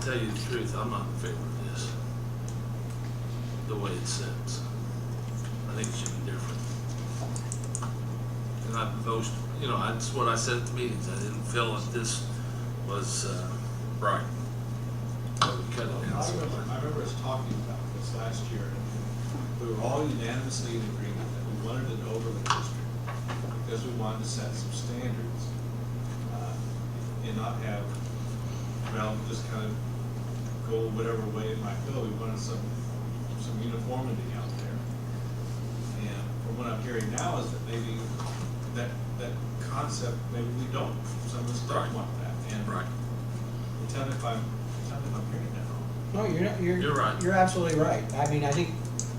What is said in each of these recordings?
tell you the truth, I'm not in favor of this, the way it sits. I think it should be different. And I most, that's what I said at the meetings. I didn't feel that this was right. But we cut it down. I remember us talking about this last year, and we were all unanimously in agreement that we wanted an overlay district because we wanted to set some standards and not have, just kind of go whatever way it might go. We wanted some uniformity out there. And from what I'm hearing now is that maybe that concept, maybe we don't. Some of us don't want that. And Right. tell me if I'm hearing that wrong. No, You're right. You're absolutely right. I mean, I think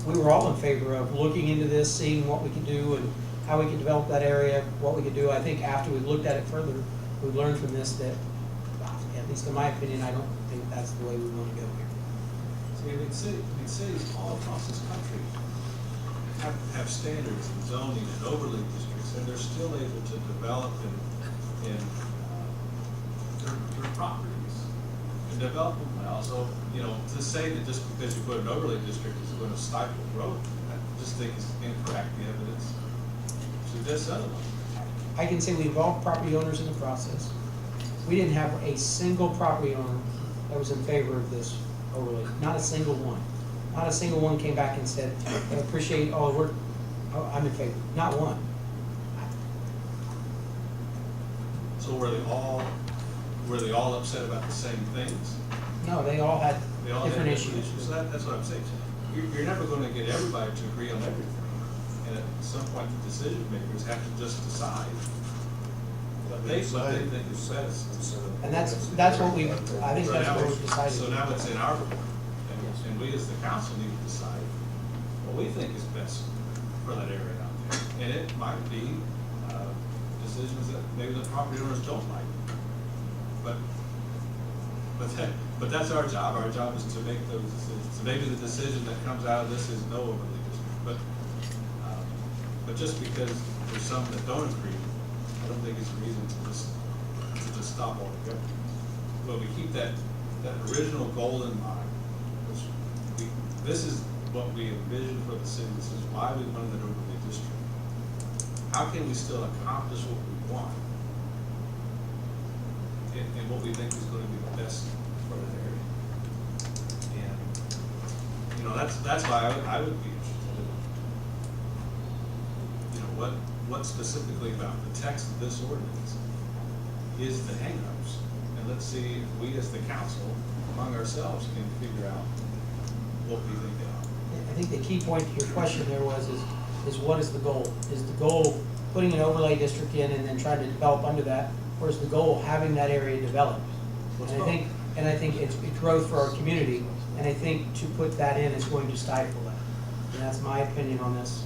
we were all in favor of looking into this, seeing what we could do and how we could develop that area, what we could do. I think after we looked at it further, we learned from this that, at least in my opinion, I don't think that's the way we want to go here. See, I mean, cities all across this country have standards and zoning and overlay districts, and they're still able to develop in their properties and develop them well. So, to say that just because you put an overlay district is going to stifle growth, I just think is incorrect. The evidence suggests otherwise. I can say we involved property owners in the process. We didn't have a single property owner that was in favor of this overlay, not a single one. Not a single one came back and said, I appreciate all the work, I'm in favor, not one. So were they all upset about the same things? No, they all had They all different had issues. So that's what I'm saying. You're never going to get everybody to agree on everything. And at some point, the decision makers have to just decide what they think is best. And that's what we, I think that's what we decided. So now it's in our, and we as the council need to decide what we think is best for that area out there. And it might be decisions that maybe the property owners don't like. But that's our job. Our job is to make those decisions. So maybe the decision that comes out of this is no overlay district. But just because there's some that don't agree, I don't think it's a reason to just stop altogether. But we keep that original goal in mind, which this is what we envisioned for the city. This is why we wanted an overlay district. How can we still accomplish what we want and what we think is going to be the best for that area? And that's why I would be interested in what specifically about the text of this ordinance is the hang-ups. And let's see if we as the council, among ourselves, can figure out what we think they are. I think the key point to your question there is what is the goal? Is the goal putting an overlay district in and then trying to develop under that, or is the goal having that area developed? And I think it's growth for our community, and I think to put that in is going to stifle that. And that's my opinion on this.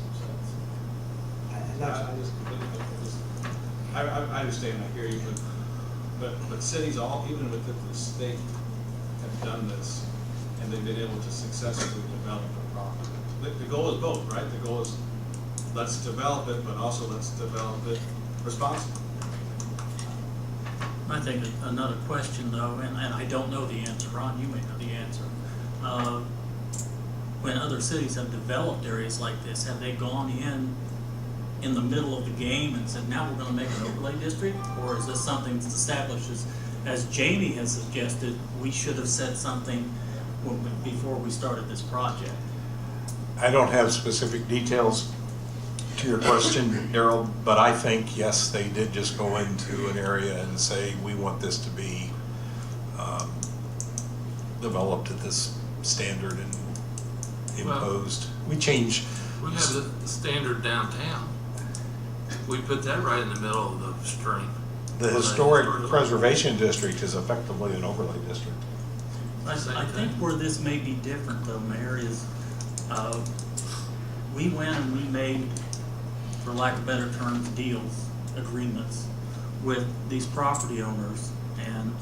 I understand, I hear you, but cities all, even within the state, have done this, and they've been able to successfully develop a property. The goal is both, right? The goal is let's develop it, but also let's develop it responsibly. I think another question though, and I don't know the answer, Ron, you may know the answer. When other cities have developed areas like this, have they gone in the middle of the game and said, now we're going to make an overlay district? Or is this something that's established as Jamie has suggested, we should have said something before we started this project? I don't have specific details to your question, Daryl, but I think, yes, they did just go into an area and say, we want this to be developed at this standard and imposed. We We change. have the standard downtown. We put that right in the middle of the stream. The historic preservation district is effectively an overlay district. I think where this may be different though, Mayor, is we went and we made, for lack of better terms, deals, agreements with these property owners, and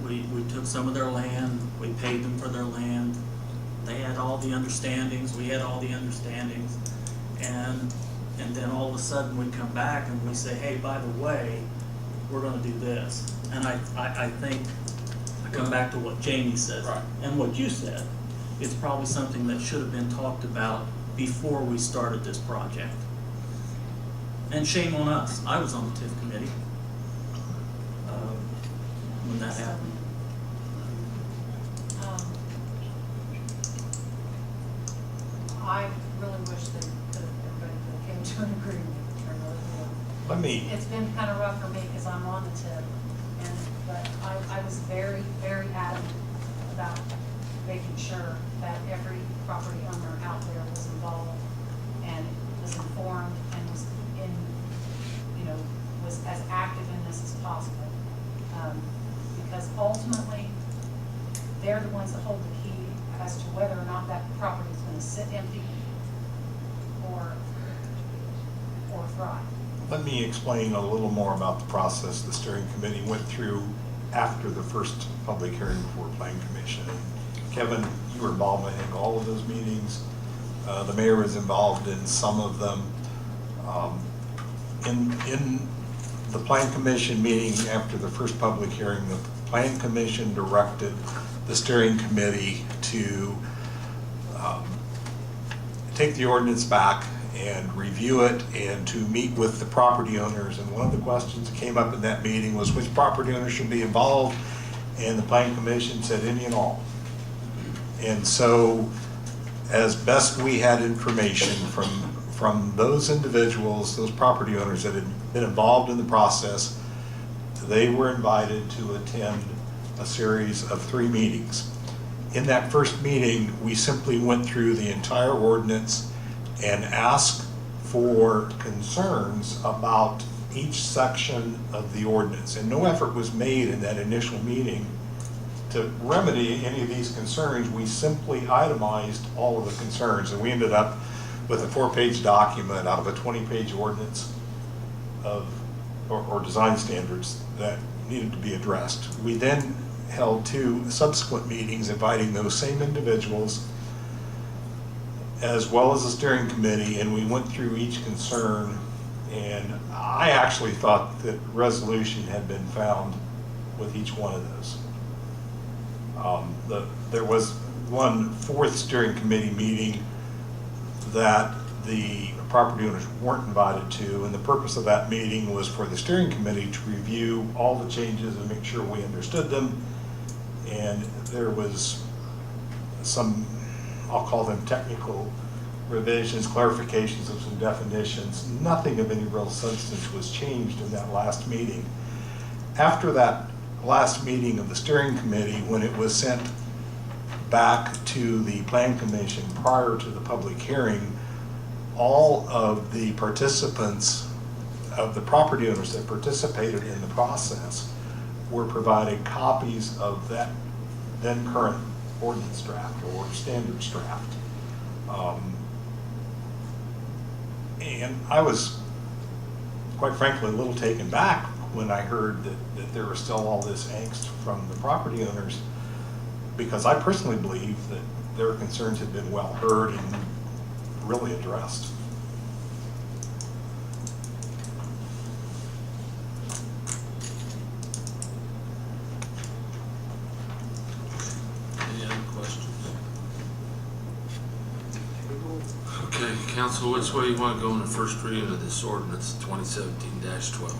we took some of their land, we paid them for their land. They had all the understandings, we had all the understandings, and then all of a sudden we come back and we say, hey, by the way, we're going to do this. And I think, I come back to what Jamie says. Right. And what you said, it's probably something that should have been talked about before we started this project. And shame on us, I was on the TIF committee when that happened. I really wish that everybody could have came to an agreement or another deal. Let me, It's been kind of rough for me because I'm on the tip, but I was very, very adamant about making sure that every property owner out there was involved and was informed and was was as active in this as possible. Because ultimately, they're the ones that hold the key as to whether or not that property is going to sit empty or thrive. let me explain a little more about the process the steering committee went through after the first public hearing before Plan Commission. And Kevin, you were involved, I think, all of those meetings. The mayor was involved in some of them. In the Plan Commission meeting after the first public hearing, the Plan Commission directed the steering committee to take the ordinance back and review it and to meet with the property owners. And one of the questions that came up in that meeting was which property owners should be involved, and the Plan Commission said any and all. And so, as best we had information from those individuals, those property owners that had been involved in the process, they were invited to attend a series of 3 meetings. In that first meeting, we simply went through the entire ordinance and asked for concerns about each section of the ordinance. And no effort was made in that initial meeting to remedy any of these concerns. We simply itemized all of the concerns, and we ended up with a 4-page document out of a 20-page ordinance or design standards that needed to be addressed. We then held 2 subsequent meetings inviting those same individuals as well as the steering committee, and we went through each concern, and I actually thought that resolution had been found with each one of those. There was one 4th steering committee meeting that the property owners weren't invited to, and the purpose of that meeting was for the steering committee to review all the changes and make sure we understood them. And there was some, I'll call them technical revisions, clarifications of some definitions. Nothing of any real substance was changed in that last meeting. After that last meeting of the steering committee, when it was sent back to the Plan Commission prior to the public hearing, all of the participants, of the property owners that participated in the process, were provided copies of that then current ordinance draft or standards draft. And I was, quite frankly, a little taken back when I heard that there was still all this angst from the property owners, because I personally believe that their concerns had been well heard and really addressed. Any other questions? Okay, council, which way you want to go in the first reading of this ordinance 2017-12?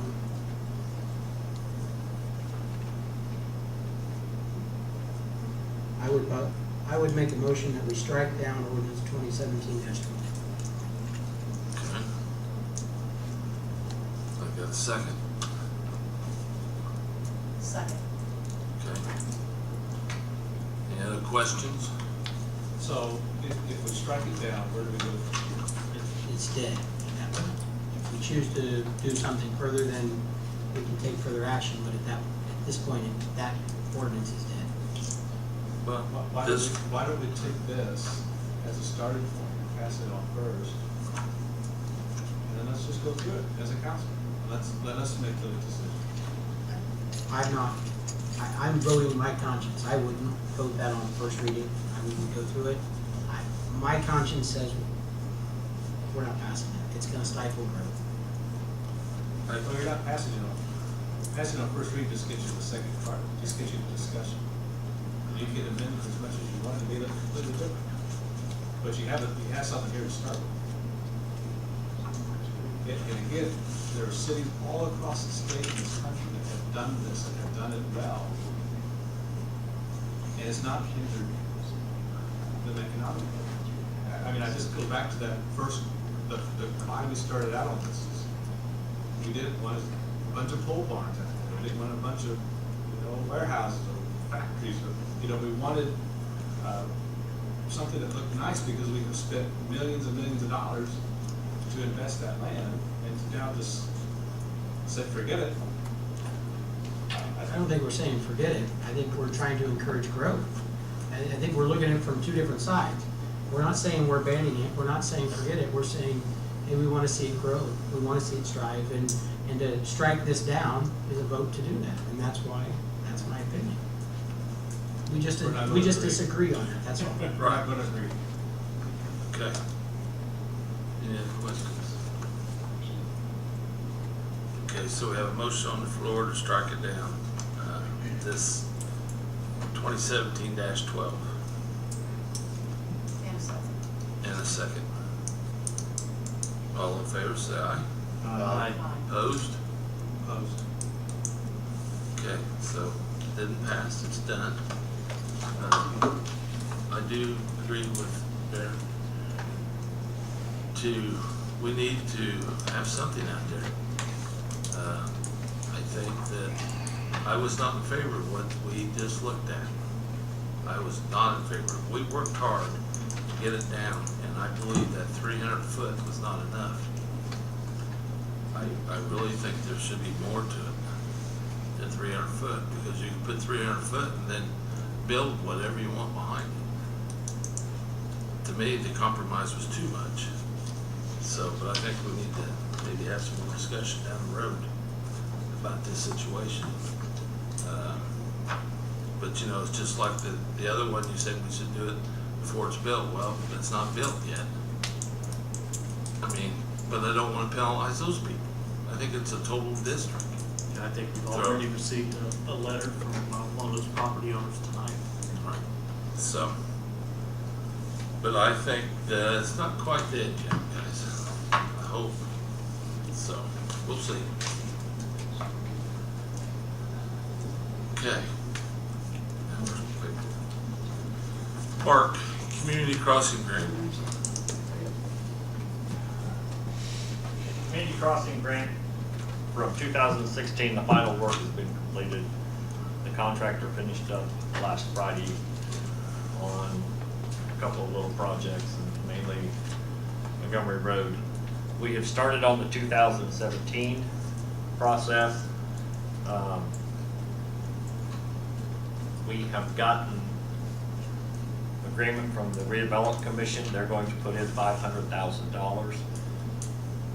I would make a motion that we strike down ordinance 2017-12. Okay. I got a second. Second. Okay. Any other questions? So if we strike it down, where do we go from here? It's dead. If we choose to do something further, then we can take further action, but at this point, that ordinance is dead. But Why don't we take this as a starting point, pass it on first, and then let's just go through it as a council. Let us make the decision. I'm voting my conscience. I wouldn't vote that on first reading. I wouldn't go through it. My conscience says we're not passing it. It's gonna stifle growth. No, you're not passing it on. Passing it on first reading just gets you the second part, just gets you the discussion. you can amend it as much as you want to be a little different. But you have something here to start with. And again, there are cities all across the state in this country that have done this and have done it well. And it's not hindered them economically. I mean, I just go back to that first, the why we started out on this is we didn't want a bunch of pole barns out there. We didn't want a bunch of, warehouses or factories or, we wanted something that looked nice because we could spend millions and millions of dollars to invest that land, and to now just say, forget it. I don't think we're saying forget it. I think we're trying to encourage growth. I think we're looking at it from two different sides. We're not saying we're banning it. We're not saying forget it. We're saying, hey, we want to see it grow. We want to see it strive. And to strike this down is a vote to do that. And that's why, that's my opinion. We just disagree on it. That's all. We're not gonna agree. Okay. Any other questions? Okay, so we have a motion on the floor to strike it down, this 2017-12. And a second. And a second. All in favor, say aye. Aye. Opposed? Opposed. Okay, so it didn't pass, it's done. I do agree with Barry. We need to have something out there. I think that I was not in favor of what we just looked at. I was not in favor. We worked hard to get it down, and I believe that 300 foot was not enough. I really think there should be more to it than 300 foot, because you can put 300 foot and then build whatever you want behind it. To me, the compromise was too much. So, but I think we need to maybe have some more discussion down the road about this situation. But it's just like the other one, you said we should do it before it's built. Well, it's not built yet. I mean, but I don't want to penalize those people. I think it's a total district. I think we've already received a letter from one of those property owners tonight. Right. So, but I think that it's not quite dead yet, guys. I hope. So, we'll see. Okay. Now where's the paper? Park Community Crossing Grant. Community crossing grant from 2016, the final work has been completed. The contractor finished up last Friday on a couple of little projects, and mainly Montgomery Road. We have started on the 2017 process. We have gotten agreement from the Redevelopment Commission. They're going to put in $500,000.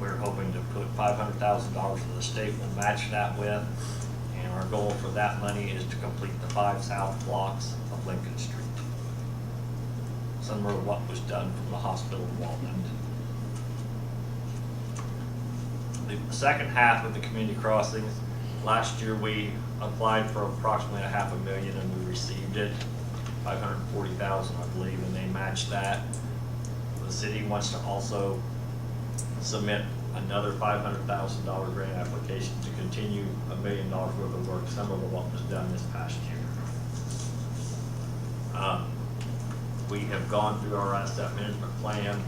We're hoping to put $500,000 that the state will match that with. And our goal for that money is to complete the 5 south blocks of Lincoln Street. Similar to what was done from the hospital in Walnut. The second half of the community crossings, last year we applied for approximately $500,000 and we received it, $540,000 I believe, and they matched that. The city wants to also submit another $500,000 grant application to continue $1 million worth of work, similar to what was done this past year. We have gone through our asset management plan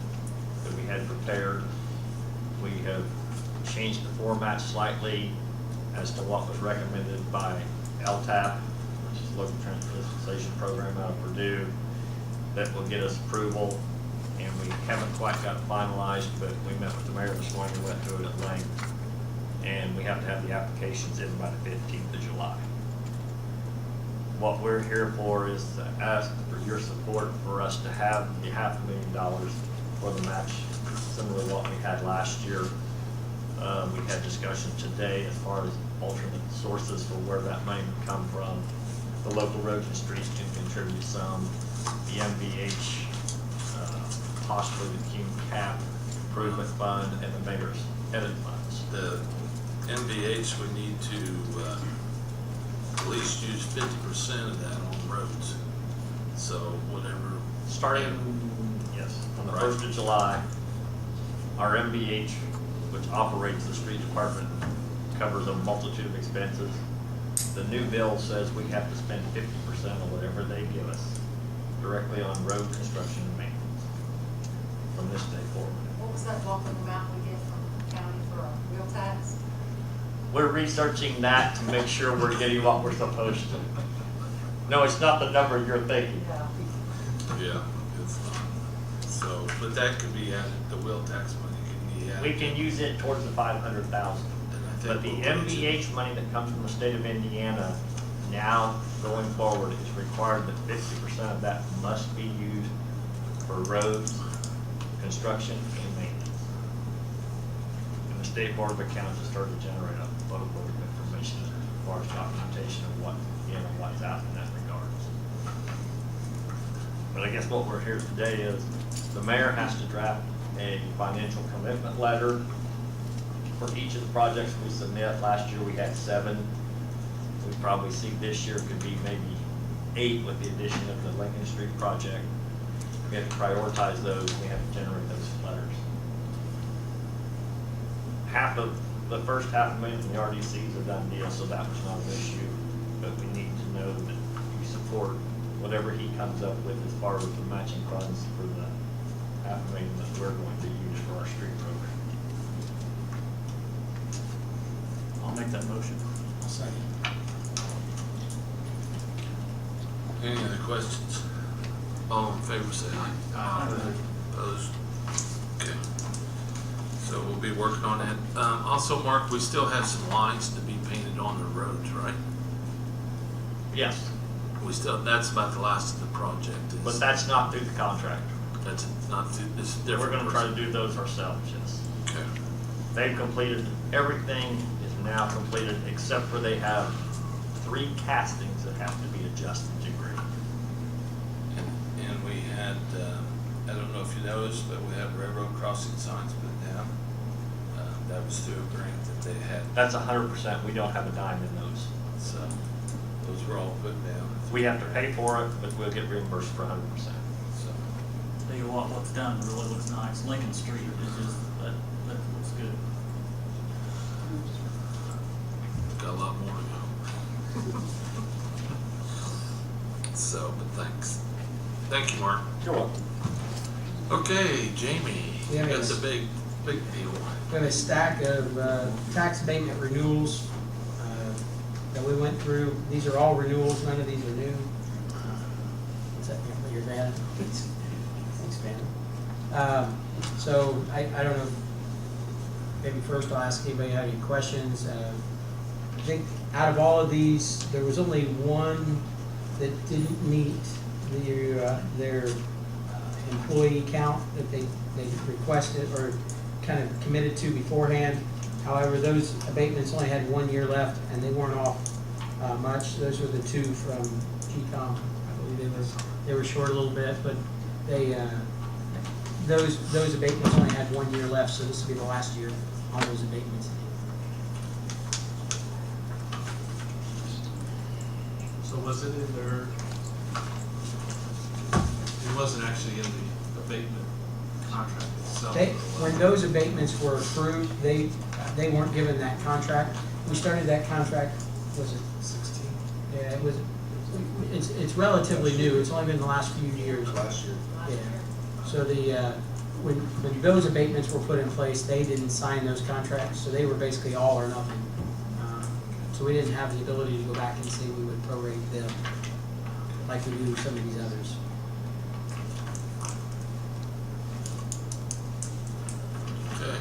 that we had prepared. We have changed the format slightly as to what was recommended by LTAP, which is Local Transportation Program out of Purdue, that will get us approval. And we haven't quite got it finalized, but we met with the mayor this morning and went through it at length. And we have to have the applications in by the 15th of July. What we're here for is to ask for your support for us to have the $500,000 for the match, similar to what we had last year. We had discussion today as far as alternate sources for where that money would come from. The local roads and streets can contribute some. The MVH, possibly the King Cap Improvement Fund, and the mayor's edit funds. The MVH, we need to at least use 50% of that on roads. So whatever. Starting, yes, on the Right. 1st of July, our MBH, which operates the street department, covers a multitude of expenses. The new bill says we have to spend 50% of whatever they give us directly on road construction and maintenance from this day forward. What was that welcome amount we get from the county for a wheel tax? We're researching that to make sure we're getting what we're supposed to. No, it's not the number you're thinking. Yeah. Yeah, it's not. So, but that could be added, the wheel tax money can be added. We can use it towards the 500,000. And I think But the we'll raise it. MVH money that comes from the state of Indiana, now going forward, is required that 50% of that must be used for roads, construction, and maintenance. And the State Board of Accounts has started to generate a load of information as far as documentation of what, what's out in that regard. But I guess what we're here today is, the mayor has to draft a financial commitment letter for each of the projects we submit. Last year we had 7. We probably see this year could be maybe 8 with the addition of the Lincoln Street project. We have to prioritize those, we have to generate those letters. The first $500,000 in the RDC is a done deal, so that was not an issue. But we need to know that you support whatever he comes up with as far as the matching funds for the $500,000 that we're going to use for our street program. I'll make that motion. I'll second. Any other questions? All in favor, say aye. Aye. Opposed? Okay. So we'll be working on that. Also, Mark, we still have some lines to be painted on the roads, right? Yes, We still, that's about the last of the project. is- but that's not through the contractor. That's not, it's We're different. gonna try to do those ourselves, yes. Okay. They've completed, everything is now completed, except for they have 3 castings that have to be adjusted to grade. And we had, I don't know if you noticed, but we had railroad crossing signs put down. That was through a grant that they had, That's 100%, we don't have a dime in those. so those were all put down. We have to pay for it, but we'll get reimbursed for 100%. So, Tell you what, what's done really looks nice. Lincoln Street is just, that looks good. got a lot more to go. So, but thanks. Thank you, Mark. You're welcome. Okay, Jamie, Yeah, that's yes. a big deal. We have a stack of tax abatement renewals that we went through. These are all renewals, none of these are new. Is that your van? Thanks, van. So I don't know, maybe first I'll ask anybody had any questions. I think out of all of these, there was only one that didn't meet their employee count that they requested or kind of committed to beforehand. However, those abatements only had 1 year left and they weren't off much. Those were the 2 from GCOM. I believe they were short a little bit, but they those abatements only had 1 year left, so this will be the last year on those abatements. So was it in their, it wasn't actually in the abatement contract itself? When those abatements were approved, they weren't given that contract. We started that contract, was it 16? Yeah, it was, it's relatively new. It's only been the last few years. Last year. Yeah. So when those abatements were put in place, they didn't sign those contracts, so they were basically all or nothing. So we didn't have the ability to go back and say we would prorate them like we do some of these others. Okay.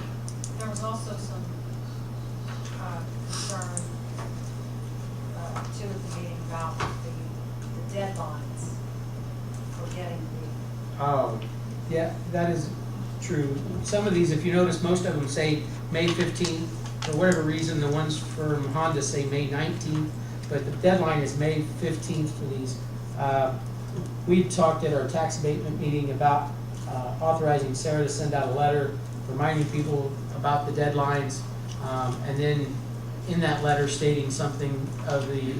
There was also some concern, too, at the meeting about the deadlines for getting the, Oh, yeah, that is true. Some of these, if you notice, most of them say May 15th. For whatever reason, the ones from Honda say May 19th, but the deadline is May 15th for these. We talked at our tax abatement meeting about authorizing Sarah to send out a letter reminding people about the deadlines, and then in that letter stating something of the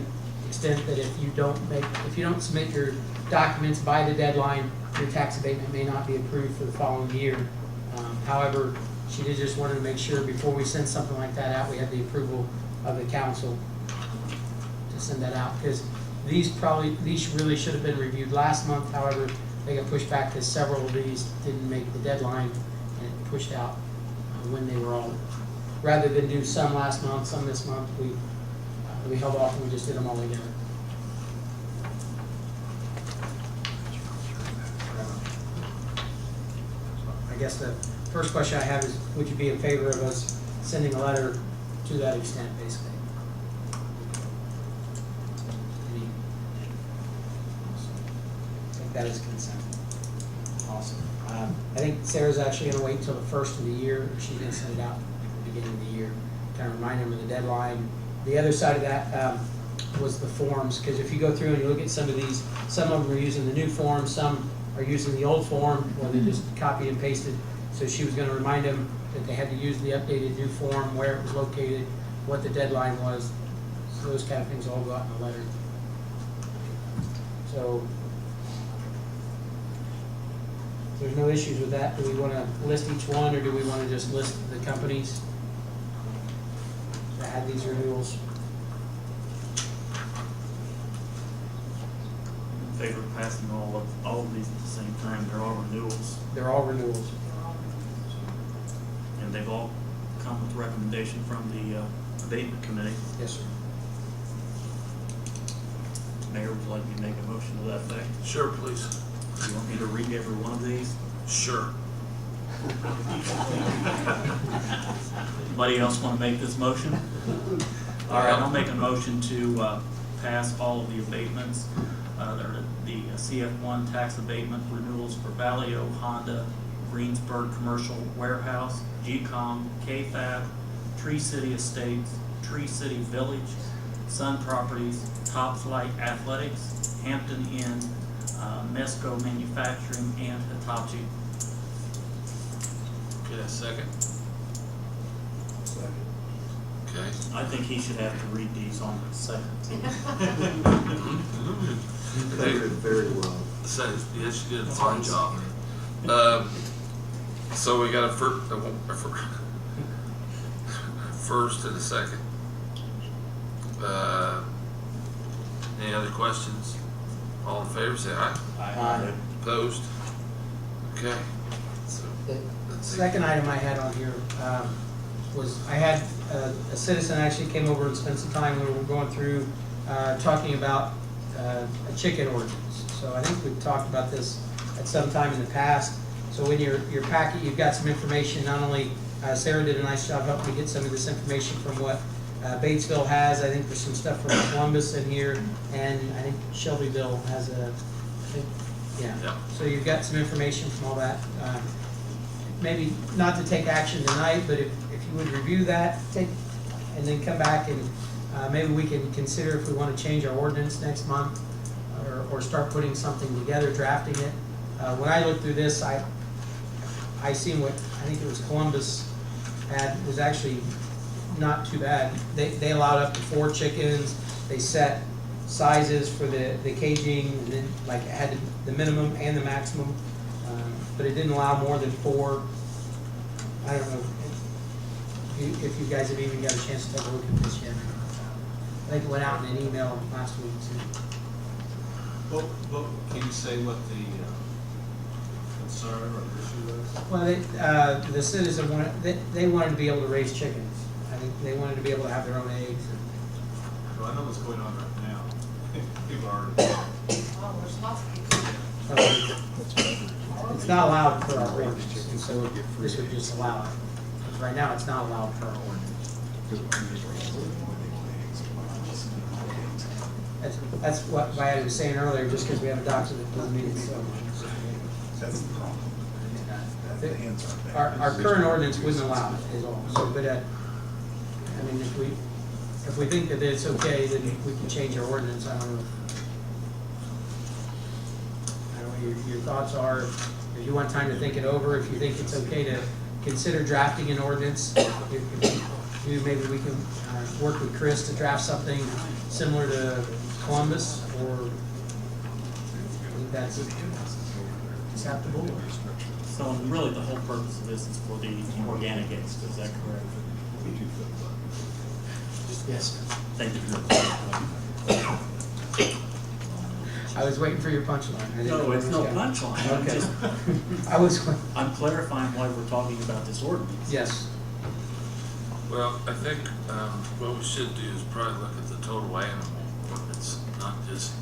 extent that if you don't submit your documents by the deadline, your tax abatement may not be approved for the following year. However, she did just wanted to make sure before we send something like that out, we had the approval of the council to send that out, because these really should have been reviewed last month. However, they got pushed back because several of these didn't make the deadline, and it pushed out when they were all, rather than do some last month, some this month, we held off and we just did them all together. I guess the first question I have is, would you be in favor of us sending a letter to that extent, basically? Take that as consent. Awesome. I think Sarah's actually gonna wait till the first of the year. She's gonna send it out at the beginning of the year, kind of remind them of the deadline. The other side of that was the forms, because if you go through and you look at some of these, some of them are using the new form, some are using the old form, or they just copied and pasted. So she was gonna remind them that they had to use the updated new form, where it was located, what the deadline was. So those kind of things all go out in the letter. So there's no issues with that. Do we want to list each one, or do we want to just list the companies that had these renewals? In favor of passing all of these at the same time. They're all renewals, They're all renewals. and they've all come with recommendation from the abatement committee. Yes, sir. Mayor, would you like me to make a motion to that effect? Sure, please. You want me to read every one of these? Sure. Anybody else want to make this motion? All right, I'll make a motion to pass all of the abatements. They're the CF1 tax abatement renewals for Valio, Honda, Greensburg Commercial Warehouse, GCOM, KFAB, Tree City Estates, Tree City Village, Sun Properties, Top Flight Athletics, Hampton Inn, Mesco Manufacturing, and Hitachi. Okay, a second. Okay. I think he should have to read these on the second. Covered very well. Yes, you did a fine job. So we got a first and a second. Any other questions? All in favor, say aye. Aye. Opposed? Okay. So, The let's see. second item I had on here was, I had a citizen actually came over and spent some time, we were going through, talking about a chicken ordinance. So I think we've talked about this at some time in the past. So in your packet, you've got some information. Not only Sarah did a nice job helping me get some of this information from what Batesville has. I think there's some stuff from Columbus in here, and I think Shelbyville has yeah. Yep. So you've got some information from all that. Maybe not to take action tonight, but if you would review that, and then come back and maybe we can consider if we want to change our ordinance next month, or start putting something together, drafting it. When I looked through this, I seen what I think it was Columbus had, was actually not too bad. They allowed up to 4 chickens. They set sizes for the caging, and then like it had the minimum and the maximum, but it didn't allow more than 4. I don't know if you guys have even got a chance to take a look at this yet. I think it went out in an email last week too. But can you say what the concern or issue was? Well, the citizen wanted, they wanted to be able to raise chickens. I think they wanted to be able to have their own eggs. Well, I know what's going on right now. People are, Oh, there's lots of people. It's not allowed for our ordinance, and so this would just allow it. Because right now, it's not allowed for our ordinance. That's what I was saying earlier, just because we have a document doesn't mean it's so. That's the problem. The hands aren't there. Our current ordinance wouldn't allow it, is all. So, but, I mean, if we think that it's okay, then we can change our ordinance. I don't know what your thoughts are. If you want time to think it over, if you think it's okay to consider drafting an ordinance, maybe we can work with Chris to draft something similar to Columbus, or I think that's acceptable? So really, the whole purpose of this is for the organic waste, is that correct? Yes. Thank you. I was waiting for your punchline. I didn't know No, where it's it no was going. punchline. I'm Okay. just, I was, I'm clarifying why we're talking about this ordinance. yes. Well, I think, what we should do is probably look at the total animal ordinance, not just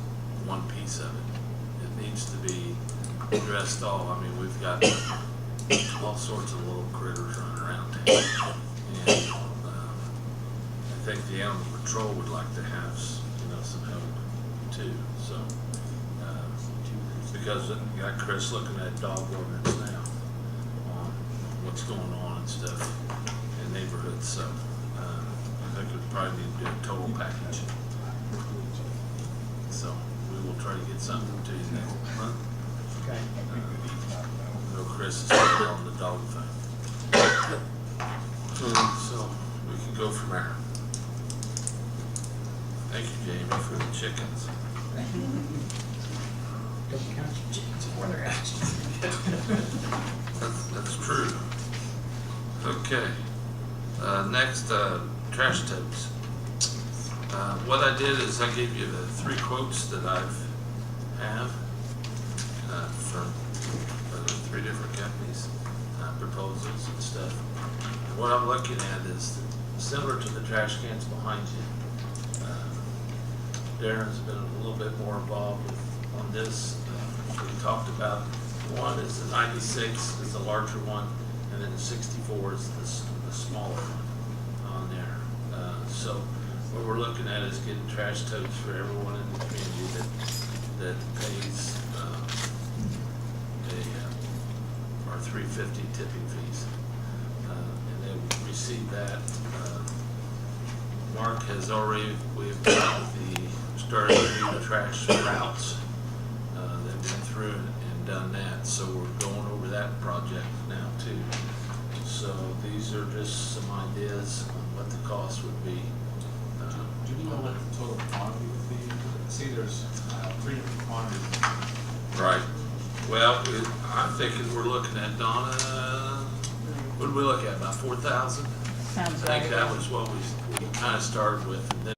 one piece of it. It needs to be addressed all. I mean, we've got all sorts of little critters running around town. And, I think the animal control would like to have, some help too, so. Because you got Chris looking at dog ordinance now on what's going on and stuff in neighborhoods, so, I think we probably need to do a total package. So, we will try to get something to you next month. Okay. I know Chris is still on the dog thing. So, we can go from there. Thank you, Jamie, for the chickens. Don't count your chickens before they're hatched. That's true. Okay. Next, trash totes. What I did is I gave you the 3 quotes that I have from 3 different companies, proposals and stuff. And what I'm looking at is similar to the trash cans behind you. Darren's been a little bit more involved on this. We talked about, one is the 96 is the larger one, and then the 64 is the smaller one on there. So what we're looking at is getting trash totes for everyone in the community that pays our $3.50 tipping fees. And they will receive that. Mark has already, we've got started to do the trash routes. They've been through and done that, so we're going over that project now too. So these are just some ideas on what the cost would be. Do you know what the total quantity would be? See, there's 3 different quantities. Right. Well, I'm thinking we're looking at, Donna, what did we look at, about 4,000? Sounds I right. think that was what we kind of started with, and then